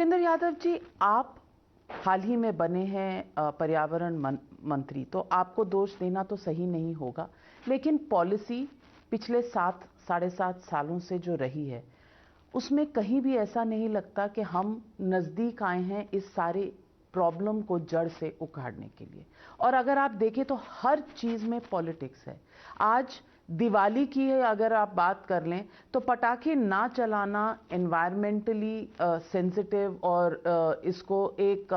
भूपेंद्र यादव जी, आप हाल ही में बने हैं पर्यावरण मंत्री, तो आपको दोष देना तो सही नहीं होगा, लेकिन पॉलिसी पिछले 7-7.5 सालों से जो रही है उसमें कहीं भी ऐसा नहीं लगता कि हम नजदीक आए हैं इस सारे प्रॉब्लम को जड़ से उखाड़ने के लिए। और अगर आप देखें तो हर चीज में पॉलिटिक्स है। आज दिवाली की अगर आप बात कर लें तो पटाखे ना चलाना एनवायरमेंटली सेंसिटिव और इसको एक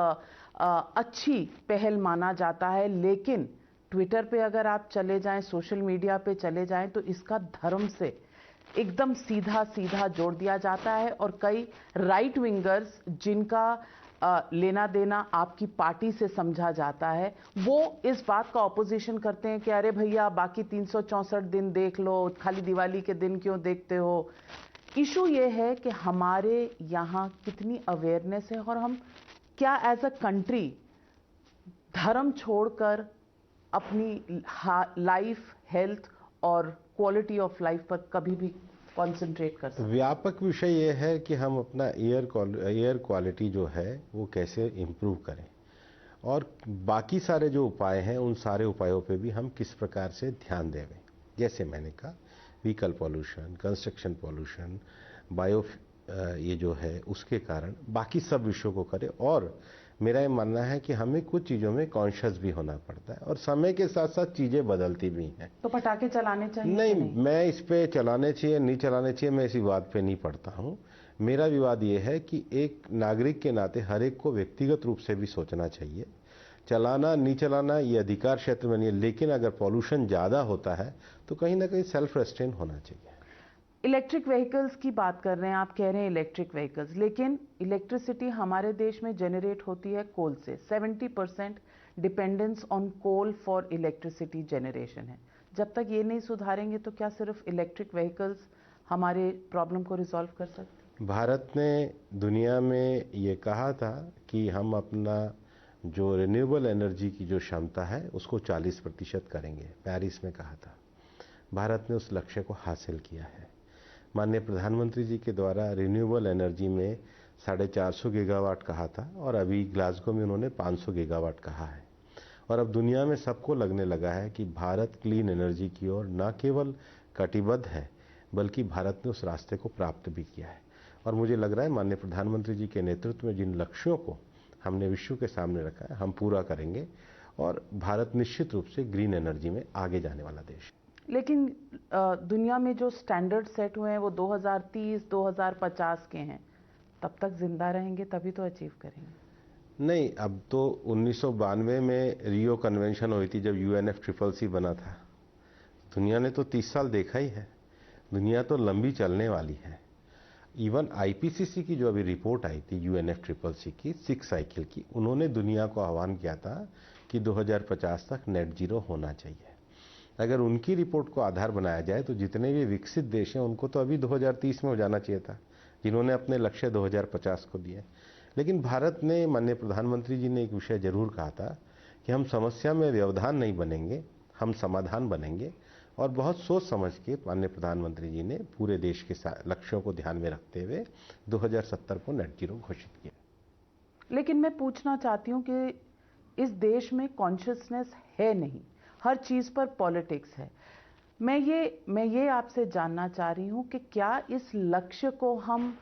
अच्छी पहल माना जाता है, लेकिन ट्विटर पे अगर आप चले जाएं, सोशल मीडिया पे चले जाएं, तो इसका धर्म से एकदम सीधा सीधा जोड़ दिया जाता है। और कई राइट विंगर्स जिनका लेना देना आपकी पार्टी से समझा जाता है, वो इस बात का ऑपोजिशन करते हैं कि अरे भैया बाकी 364 दिन देख लो, खाली दिवाली के दिन क्यों देखते हो। इशू ये है कि हमारे यहाँ कितनी अवेयरनेस है और हम क्या एज अ कंट्री धर्म छोड़कर अपनी लाइफ, हेल्थ और क्वालिटी ऑफ लाइफ पर कभी भी कंसंट्रेट कर सकते हैं। व्यापक विषय यह है कि हम अपना एयर क्वालिटी जो है वो कैसे इम्प्रूव करें, और बाकी सारे जो उपाय हैं उन सारे उपायों पे भी हम किस प्रकार से ध्यान देवें। जैसे मैंने कहा, vehicle pollution, construction pollution, bio ये जो है उसके कारण बाकी सब विषयों को करें। और मेरा ये मानना है कि हमें कुछ चीज़ों में कॉन्शियस भी होना पड़ता है, और समय के साथ साथ चीज़ें बदलती भी हैं। तो पटाखे चलाने चाहिए नहीं, कि नहीं? मैं इस पे चलाने चाहिए नहीं चलाने चाहिए, मैं इस विवाद पे नहीं पड़ता हूँ। मेरा विवाद ये है कि एक नागरिक के नाते हर एक को व्यक्तिगत रूप से भी सोचना चाहिए। चलाना नहीं चलाना ये अधिकार क्षेत्र में नहीं है, लेकिन अगर पॉल्यूशन ज़्यादा होता है तो कहीं ना कहीं सेल्फ रेस्ट्रेन होना चाहिए। इलेक्ट्रिक व्हीकल्स की बात कर रहे हैं, आप कह रहे हैं इलेक्ट्रिक व्हीकल्स, लेकिन इलेक्ट्रिसिटी हमारे देश में जनरेट होती है कोल से। 70% dependence on coal for electricity generation है। जब तक ये नहीं सुधारेंगे तो क्या सिर्फ इलेक्ट्रिक व्हीकल्स हमारे प्रॉब्लम को रिजॉल्व कर सकते? भारत ने दुनिया में ये कहा था कि हम अपना जो रिन्यूएबल एनर्जी की जो क्षमता है उसको 40% करेंगे, पेरिस में कहा था। भारत ने उस लक्ष्य को हासिल किया है। माननीय प्रधानमंत्री जी के द्वारा रिन्यूएबल एनर्जी में 450 गीगावाट कहा था, और अभी ग्लासगो में उन्होंने 500 गीगावाट कहा है। और अब दुनिया में सबको लगने लगा है कि भारत क्लीन एनर्जी की ओर न केवल कटिबद्ध है, बल्कि भारत ने उस रास्ते को प्राप्त भी किया है। और मुझे लग रहा है माननीय प्रधानमंत्री जी के नेतृत्व में जिन लक्ष्यों को हमने विश्व के सामने रखा है हम पूरा करेंगे, और भारत निश्चित रूप से ग्रीन एनर्जी में आगे जाने वाला देश है। लेकिन दुनिया में जो स्टैंडर्ड सेट हुए हैं वो 2030-2050 के हैं। तब तक जिंदा रहेंगे तभी तो अचीव करेंगे। नहीं, अब तो 1992 में रियो कन्वेंशन हुई थी जब UNFCCC बना था। दुनिया ने तो 30 साल देखा ही है। दुनिया तो लंबी चलने वाली है। इवन IPCC की जो अभी रिपोर्ट आई थी UNFCCC की 6 साइकिल की, उन्होंने दुनिया को आह्वान किया था कि 2050 तक नेट जीरो होना चाहिए। अगर उनकी रिपोर्ट को आधार बनाया जाए तो जितने भी विकसित देश हैं उनको तो अभी 2030 में हो जाना चाहिए था, जिन्होंने अपने लक्ष्य 2050 को दिए। लेकिन भारत ने, माननीय प्रधानमंत्री जी ने एक विषय जरूर कहा था कि हम समस्या में व्यवधान नहीं बनेंगे, हम समाधान बनेंगे। और बहुत सोच समझ के माननीय प्रधानमंत्री जी ने पूरे देश के लक्ष्यों को ध्यान में रखते हुए 2070 को नेट जीरो घोषित किया। लेकिन मैं पूछना चाहती हूँ कि इस देश में कॉन्शियसनेस है नहीं, हर चीज पर पॉलिटिक्स है। मैं ये आपसे जानना चाह रही हूँ कि क्या इस लक्ष्य को हम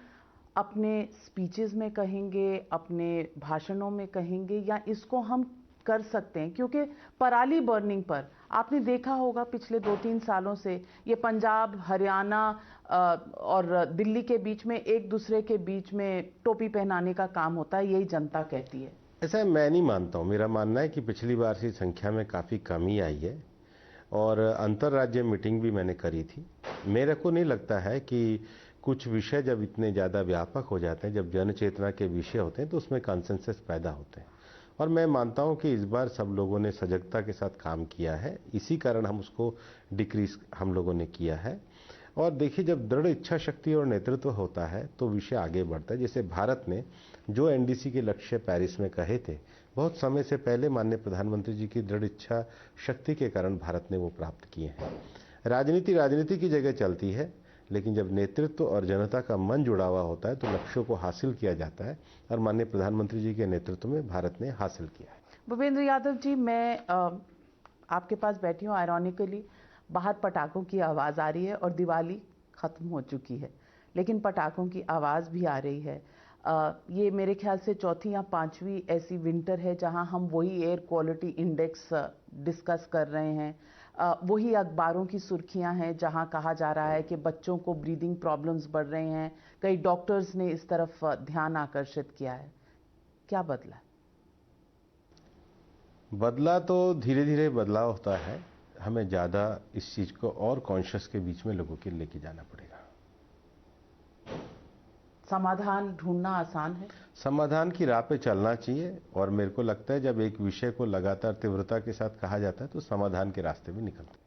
अपने स्पीचेस में कहेंगे, अपने भाषणों में कहेंगे, या इसको हम कर सकते हैं? क्योंकि पराली बर्निंग पर आपने देखा होगा पिछले 2-3 सालों से ये पंजाब, हरियाणा और दिल्ली के बीच में एक दूसरे के बीच में टोपी पहनाने का काम होता है, यही जनता कहती है। ऐसा मैं नहीं मानता हूँ। मेरा मानना है कि पिछली बार से संख्या में काफ़ी कमी आई है, और अंतर्राज्यीय मीटिंग भी मैंने करी थी। मेरे को नहीं लगता है कि कुछ विषय जब इतने ज़्यादा व्यापक हो जाते हैं, जब जन चेतना के विषय होते हैं, तो उसमें कंसेंसस पैदा होते हैं। और मैं मानता हूं कि इस बार सब लोगों ने सजगता के साथ काम किया है, इसी कारण हम उसको डिक्रीज हम लोगों ने किया है। और देखिए, जब दृढ़ इच्छा शक्ति और नेतृत्व होता है तो विषय आगे बढ़ता है। जैसे भारत ने जो NDC के लक्ष्य पेरिस में कहे थे, बहुत समय से पहले माननीय प्रधानमंत्री जी की दृढ़ इच्छा शक्ति के कारण भारत ने वो प्राप्त किए हैं। राजनीति की जगह चलती है, लेकिन जब नेतृत्व और जनता का मन जुड़ा हुआ होता है तो लक्ष्यों को हासिल किया जाता है, और माननीय प्रधानमंत्री जी के नेतृत्व में भारत ने हासिल किया है। भूपेंद्र यादव जी, मैं आपके पास बैठी हूँ, आयरॉनिकली बाहर पटाखों की आवाज़ आ रही है और दिवाली ख़त्म हो चुकी है, लेकिन पटाखों की आवाज़ भी आ रही है। ये मेरे ख्याल से चौथी या पांचवी ऐसी विंटर है जहां हम वही एयर क्वालिटी इंडेक्स डिस्कस कर रहे हैं। वही अखबारों की सुर्खियां हैं जहां कहा जा रहा है कि बच्चों को ब्रीदिंग प्रॉब्लम्स बढ़ रहे हैं। कई डॉक्टर्स ने इस तरफ ध्यान आकर्षित किया है। क्या बदला? बदला तो धीरे धीरे बदलाव होता है। हमें ज़्यादा इस चीज़ को और कॉन्शियस के बीच में लोगों के लेके जाना पड़ेगा। समाधान ढूंढना आसान है? समाधान की राह पे चलना चाहिए, और मेरे को लगता है जब एक विषय को लगातार तीव्रता के साथ कहा जाता है तो समाधान के रास्ते भी निकलते हैं।